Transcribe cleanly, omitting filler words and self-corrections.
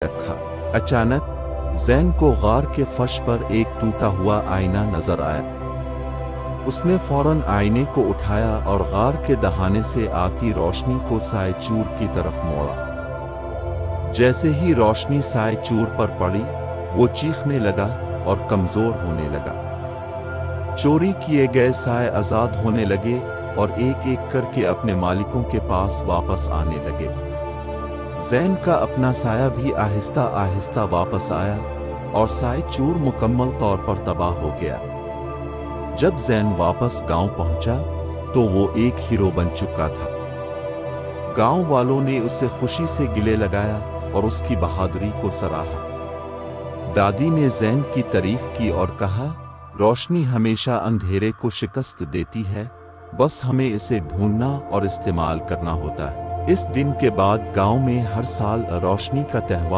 रखा। अचानक ज़ैन को गार के फर्श पर एक टूटा हुआ आईना नजर आया। उसने फौरन आईने को उठाया और गार के दहाने से आती रोशनी को साए चूर की तरफ मोड़ा। जैसे ही रोशनी साए चूर पर पड़ी, वो चीखने लगा और कमजोर होने लगा। चोरी किए गए साए आजाद होने लगे और एक एक करके अपने मालिकों के पास वापस आने लगे। ज़ैन का अपना साया भी आहिस्ता आहिस्ता वापस आया और साए चूर मुकम्मल तौर पर तबाह हो गया। जब ज़ैन वापस गांव पहुंचा तो वो एक हीरो बन चुका था। गांव वालों ने उसे खुशी से गिले लगाया और उसकी बहादुरी को सराहा। दादी ने ज़ैन की तारीफ की और कहा, रोशनी हमेशा अंधेरे को शिकस्त देती है, बस हमें इसे ढूंढना और इस्तेमाल करना होता है। इस दिन के बाद गांव में हर साल रोशनी का त्यौहार